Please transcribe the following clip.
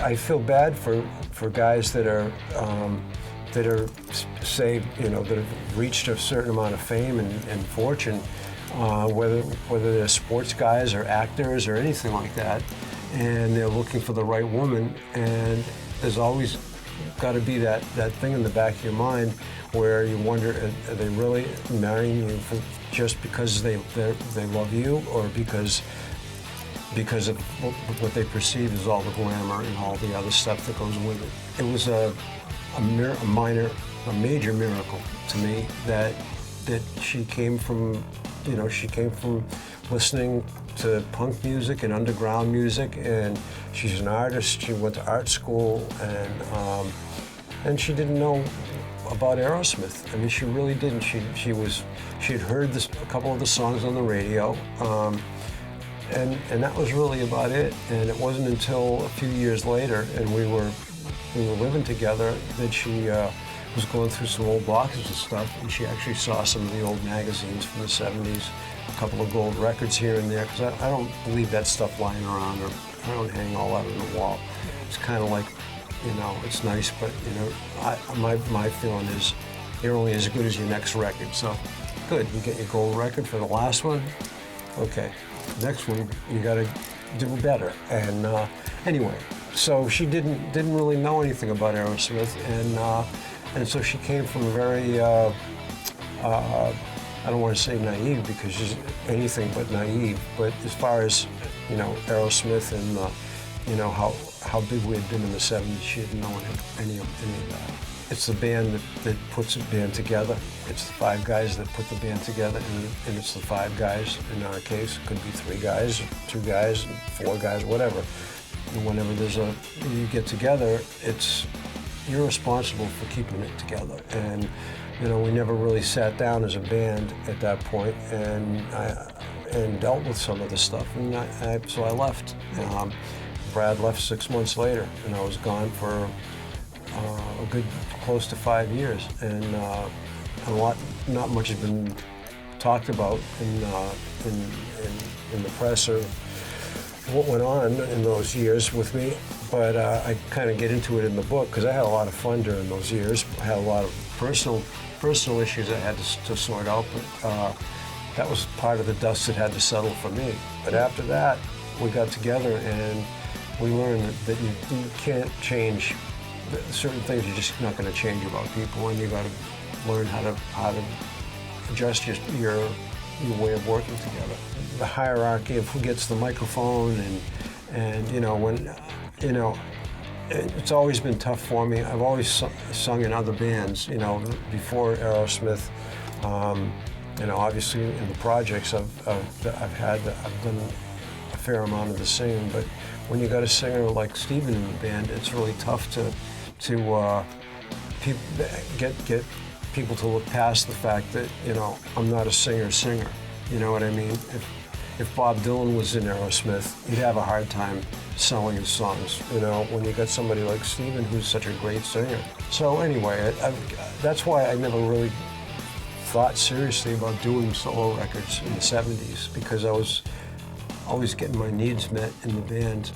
I feel bad for guys that are say, you know, that have reached a certain amount of fame and fortune, whether they're sports guys or actors or anything like that, and they're looking for the right woman, and there's always got to be that thing in the back of your mind where you wonder, are they really marrying you just because they love you, or because of what they perceive as all the glamour and all the other stuff that goes with it. It was a major miracle to me that she came from, you know, she came from listening to punk music and underground music, and she's an artist. She went to art school, and she didn't know about Aerosmith. I mean, she really didn't. She had heard a couple of the songs on the radio, and that was really about it. And it wasn't until a few years later, and we were living together, that she was going through some old boxes of stuff, and she actually saw some of the old magazines from the 70s, a couple of gold records here and there, because I don't leave that stuff lying around, or I don't hang all that on the wall. It's kind of like, you know, it's nice, but, you know, my feeling is you're only as good as your next record. So, good, you get your gold record for the last one. Okay, next one, you got to do better. And anyway, so she didn't really know anything about Aerosmith, and so she came from a very, I don't want to say naive, because she's anything but naive, but as far as, you know, Aerosmith and, you know, how big we had been in the 70s, she didn't know any of that. It's the band that puts a band together. It's the five guys that put the band together, and it's the five guys in our case. It could be 3 guys, 2 guys, 4 guys, whatever. And whenever you get together, you're responsible for keeping it together. And, you know, we never really sat down as a band at that point, and dealt with some of the stuff, and so I left. Brad left 6 months later, and I was gone for a good close to 5 years, and not much has been talked about in the press or what went on in those years with me, but I kind of get into it in the book, because I had a lot of fun during those years. I had a lot of personal issues I had to sort out, but that was part of the dust that had to settle for me. But after that, we got together, and we learned that you can't change certain things. You're just not going to change about people, and you got to learn how to adjust your way of working together. The hierarchy of who gets the microphone, and you know, when, you know, it's always been tough for me. I've always sung in other bands, you know, before Aerosmith. You know, obviously in the projects I've done a fair amount of the singing, but when you got a singer like Steven in the band, it's really tough to get people to look past the fact that, you know, I'm not a singer. You know what I mean? If Bob Dylan was in Aerosmith, he'd have a hard time selling his songs, you know, when you got somebody like Steven, who's such a great singer. So anyway, that's why I never really thought seriously about doing solo records in the 70s, because I was always getting my needs met in the band.